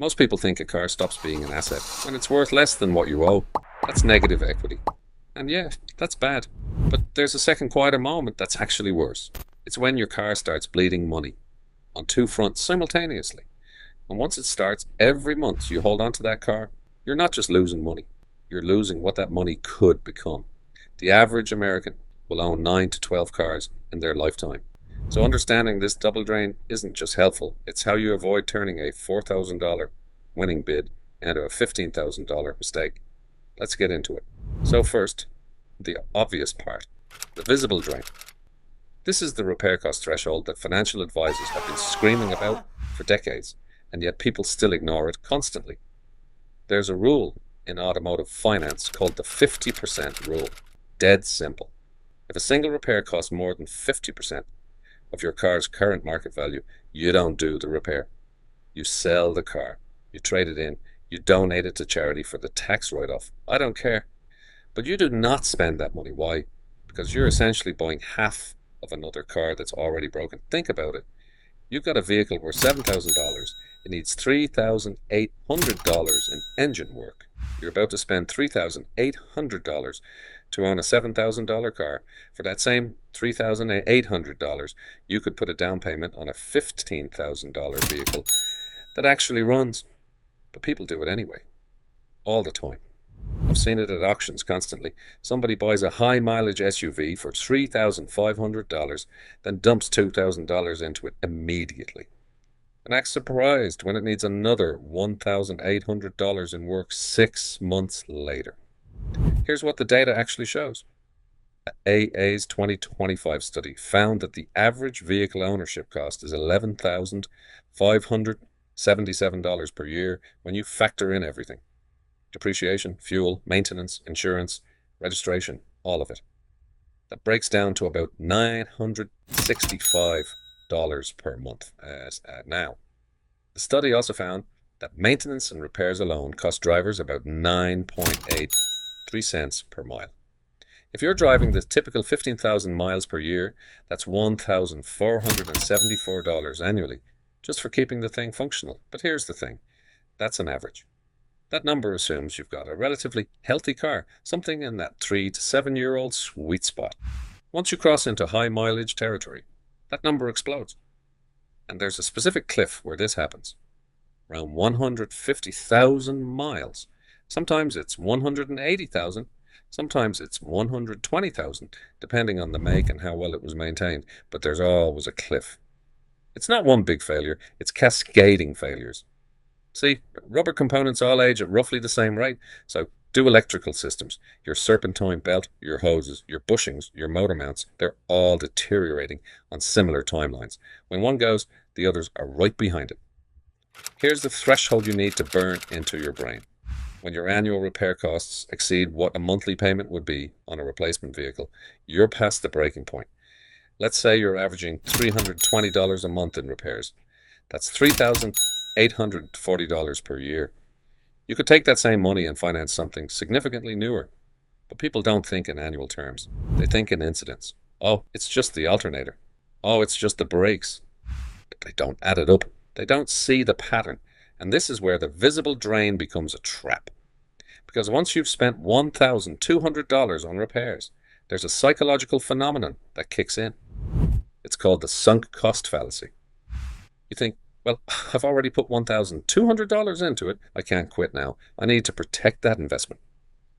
Most people think a car stops being an asset when it's worth less than what you owe. That's negative equity. And yeah, that's bad. But there's a second quieter moment that's actually worse. It's when your car starts bleeding money on two fronts simultaneously. And once it starts, every month you hold on to that car, you're not just losing money, you're losing what that money could become. The average American will own 9 to 12 cars in their lifetime. So understanding this double drain isn't just helpful, it's how you avoid turning a $4,000 winning bid into a $15,000 mistake. Let's get into it. So first, the obvious part, the visible drain. This is the repair cost threshold that financial advisors have been screaming about for decades, and yet people still ignore it constantly. There's a rule in automotive finance called the 50% rule. Dead simple. If a single repair costs more than 50% of your car's current market value, you don't do the repair. You sell the car. You trade it in. You donate it to charity for the tax write-off. I don't care. But you do not spend that money. Why? Because you're essentially buying half of another car that's already broken. Think about it. You've got a vehicle worth $7,000. It needs $3,800 in engine work. You're about to spend $3,800 to own a $7,000 car. For that same $3,800, you could put a down payment on a $15,000 vehicle that actually runs. But people do it anyway, all the time. I've seen it at auctions constantly. Somebody buys a high mileage SUV for $3,500, then dumps $2,000 into it immediately. And acts surprised when it needs another $1,800 in work 6 months later. Here's what the data actually shows. AA's 2025 study found that the average vehicle ownership cost is $11,577 per year when you factor in everything. Depreciation, fuel, maintenance, insurance, registration, all of it. That breaks down to about $965 per month as at now. The study also found that maintenance and repairs alone cost drivers about 9.83 cents per mile. If you're driving the typical 15,000 miles per year, that's $1,474 annually, just for keeping the thing functional. But here's the thing, that's an average. That number assumes you've got a relatively healthy car, something in that 3 to 7-year-old sweet spot. Once you cross into high mileage territory, that number explodes. And there's a specific cliff where this happens. Around 150,000 miles. Sometimes it's 180,000, sometimes it's 120,000, depending on the make and how well it was maintained, but there's always a cliff. It's not one big failure, it's cascading failures. See, rubber components all age at roughly the same rate, so do electrical systems. Your serpentine belt, your hoses, your bushings, your motor mounts, they're all deteriorating on similar timelines. When one goes, the others are right behind it. Here's the threshold you need to burn into your brain. When your annual repair costs exceed what a monthly payment would be on a replacement vehicle, you're past the breaking point. Let's say you're averaging $320 a month in repairs. That's $3,840 per year. You could take that same money and finance something significantly newer. But people don't think in annual terms. They think in incidents. Oh, it's just the alternator. Oh, it's just the brakes. But they don't add it up. They don't see the pattern. And this is where the visible drain becomes a trap. Because once you've spent $1,200 on repairs, there's a psychological phenomenon that kicks in. It's called the sunk cost fallacy. You think, well, I've already put $1,200 into it. I can't quit now. I need to protect that investment.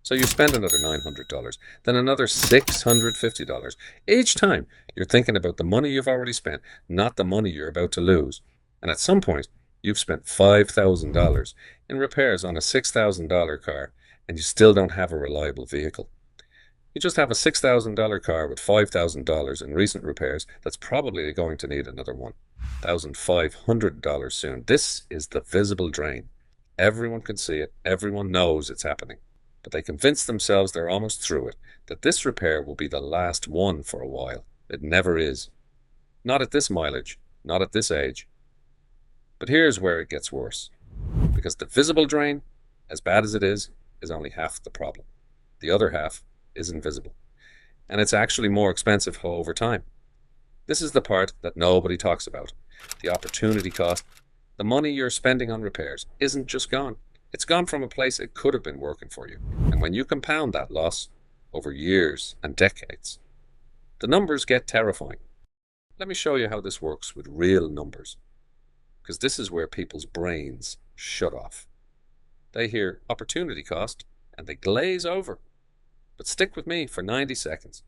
So you spend another $900, then another $650. Each time you're thinking about the money you've already spent, not the money you're about to lose. And at some point, you've spent $5,000 in repairs on a $6,000 car, and you still don't have a reliable vehicle. You just have a $6,000 car with $5,000 in recent repairs that's probably going to need another $1,500 soon. This is the visible drain. Everyone can see it. Everyone knows it's happening. But they convince themselves they're almost through it, that this repair will be the last one for a while. It never is. Not at this mileage, not at this age. But here's where it gets worse. Because the visible drain, as bad as it is only half the problem. The other half is invisible. And it's actually more expensive over time. This is the part that nobody talks about. The opportunity cost, The money you're spending on repairs isn't just gone. It's gone from a place it could have been working for you. And when you compound that loss over years and decades, the numbers get terrifying. Let me show you how this works with real numbers, because this is where people's brains shut off. They hear opportunity cost and they glaze over. But stick with me for 90 seconds,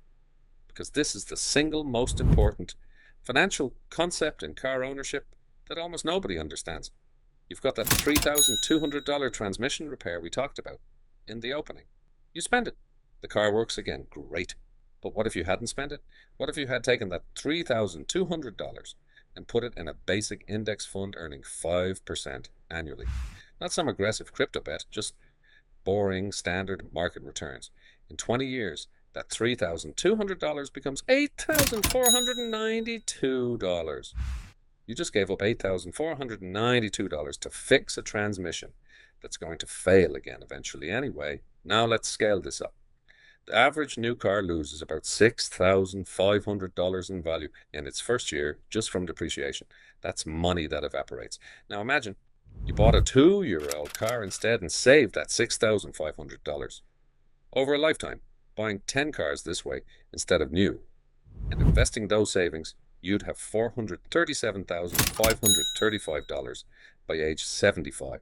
because this is the single most important financial concept in car ownership that almost nobody understands. You've got that $3,200 transmission repair we talked about in the opening. You spend it. The car works again. Great. But what if you hadn't spent it? What if you had taken that $3,200 and put it in a basic index fund earning 5% annually? Not some aggressive crypto bet, just boring standard market returns. In 20 years, that $3,200 becomes $8,492. You just gave up $8,492 to fix a transmission that's going to fail again eventually anyway. Now let's scale this up. The average new car loses about $6,500 in value in its first year just from depreciation. That's money that evaporates. Now imagine you bought a 2-year-old car instead and saved that $6,500. Over a lifetime, buying 10 cars this way instead of new and investing those savings, you'd have $437,535 by age 75.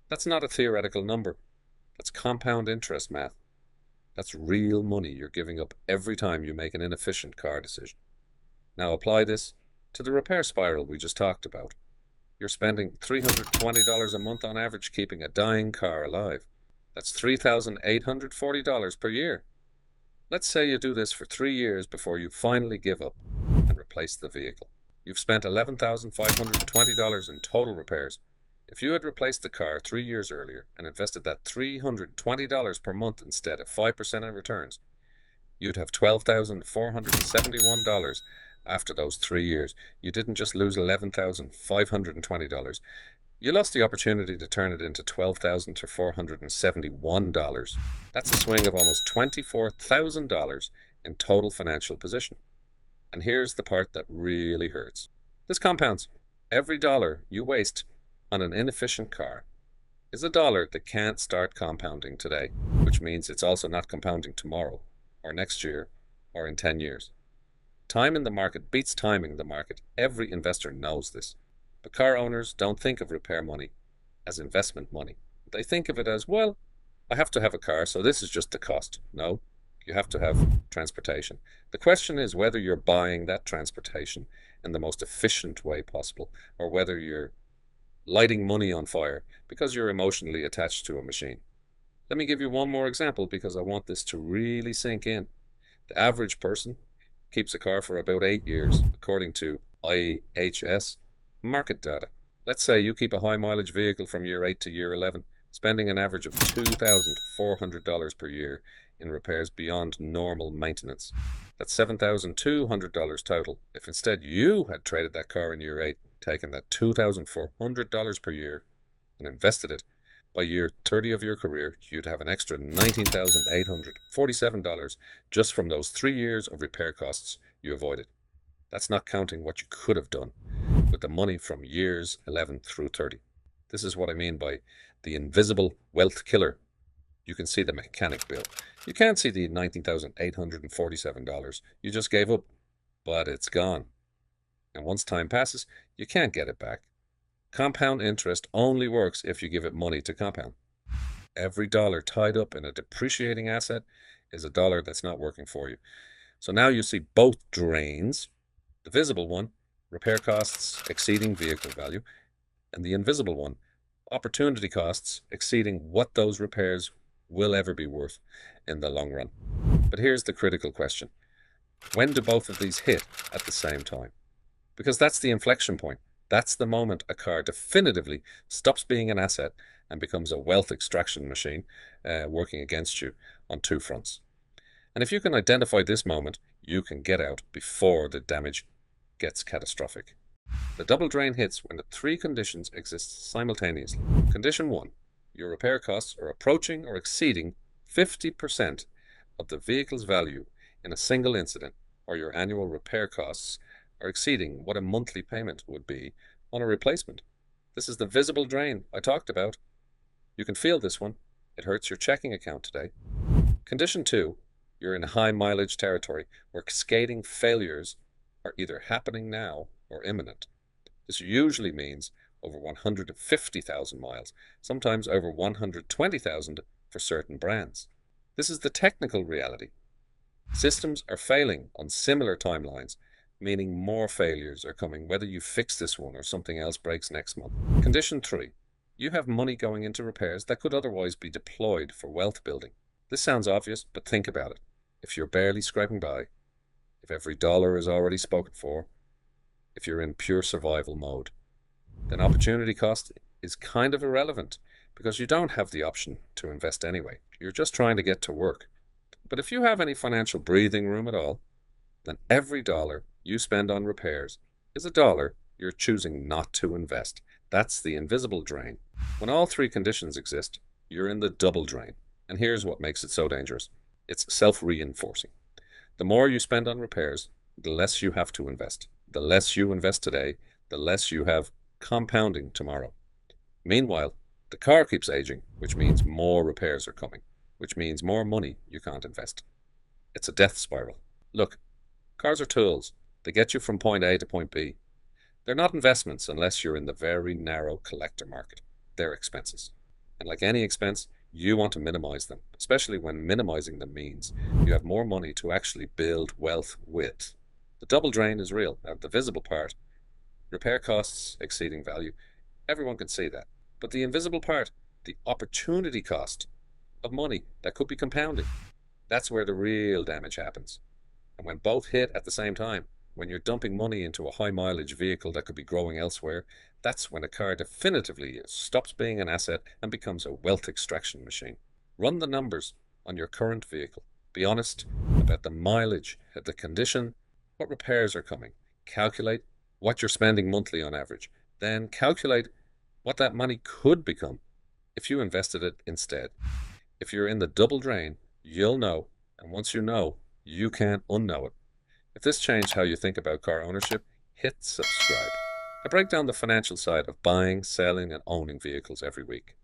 That's not a theoretical number. That's compound interest math. That's real money you're giving up every time you make an inefficient car decision. Now apply this to the repair spiral we just talked about. You're spending $320 a month on average keeping a dying car alive. That's $3,840 per year. Let's say you do this for 3 years before you finally give up and replace the vehicle. You've spent $11,520 in total repairs. If you had replaced the car 3 years earlier and invested that $320 per month instead of 5% in returns, you'd have $12,471 after those 3 years. You didn't just lose $11,520. You lost the opportunity to turn it into $12,471. That's a swing of almost $24,000 in total financial position. And here's the part that really hurts. This compounds. Every dollar you waste on an inefficient car is a dollar that can't start compounding today, which means it's also not compounding tomorrow, or next year, or in 10 years. Time in the market beats timing the market. Every investor knows this. But car owners don't think of repair money as investment money. They think of it as, well, I have to have a car, so this is just the cost. No, you have to have transportation. The question is whether you're buying that transportation in the most efficient way possible, or whether you're lighting money on fire because you're emotionally attached to a machine. Let me give you one more example because I want this to really sink in. The average person keeps a car for about 8 years, according to IHS market data. Let's say you keep a high mileage vehicle from year 8 to year 11, spending an average of $2,400 per year in repairs beyond normal maintenance. That's $7,200 total. If instead you had traded that car in year 8, taken that $2,400 per year and invested it, by year 30 of your career, you'd have an extra $19,847 just from those 3 years of repair costs you avoided. That's not counting what you could have done with the money from years 11 through 30. This is what I mean by the invisible wealth killer. You can see the mechanic bill. You can't see the $19,847 you just gave up, but it's gone. And once time passes, you can't get it back. Compound interest only works if you give it money to compound. Every dollar tied up in a depreciating asset is a dollar that's not working for you. So now you see both drains, the visible one, repair costs exceeding vehicle value, and the invisible one, opportunity costs exceeding what those repairs will ever be worth in the long run. But here's the critical question. When do both of these hit at the same time? Because that's the inflection point. That's the moment a car definitively stops being an asset and becomes a wealth extraction machine working against you on two fronts. And if you can identify this moment, you can get out before the damage gets catastrophic. The double drain hits when the three conditions exist simultaneously. Condition 1. Your repair costs are approaching or exceeding 50% of the vehicle's value in a single incident, or your annual repair costs are exceeding what a monthly payment would be on a replacement. This is the visible drain I talked about. You can feel this one. It hurts your checking account today. Condition 2, you're in high mileage territory where cascading failures are either happening now or imminent. This usually means over 150,000 miles, sometimes over 120,000 for certain brands. This is the technical reality. Systems are failing on similar timelines, meaning more failures are coming, whether you fix this one or something else breaks next month. Condition 3, you have money going into repairs that could otherwise be deployed for wealth building. This sounds obvious, but think about it. If you're barely scraping by, if every dollar is already spoken for, if you're in pure survival mode, then opportunity cost is kind of irrelevant because you don't have the option to invest anyway. You're just trying to get to work. But if you have any financial breathing room at all, then every dollar you spend on repairs is a dollar you're choosing not to invest. That's the invisible drain. When all three conditions exist, you're in the double drain. And here's what makes it so dangerous. It's self-reinforcing. The more you spend on repairs, the less you have to invest. The less you invest today, the less you have compounding tomorrow. Meanwhile, the car keeps aging, which means more repairs are coming, which means more money you can't invest. It's a death spiral. Look, cars are tools. They get you from point A to point B. They're not investments unless you're in the very narrow collector market. They're expenses. And like any expense, you want to minimize them, especially when minimizing them means you have more money to actually build wealth with. The double drain is real. Now, the visible part, repair costs exceeding value, everyone can see that. But the invisible part, the opportunity cost of money that could be compounding, that's where the real damage happens. And when both hit at the same time, when you're dumping money into a high mileage vehicle that could be growing elsewhere, that's when a car definitively stops being an asset and becomes a wealth extraction machine. Run the numbers on your current vehicle. Be honest about the mileage, the condition, what repairs are coming. Calculate what you're spending monthly on average. Then calculate what that money could become if you invested it instead. If you're in the double drain, you'll know, and once you know, you can't unknow it. If this changed how you think about car ownership, hit subscribe. I break down the financial side of buying, selling, and owning vehicles every week.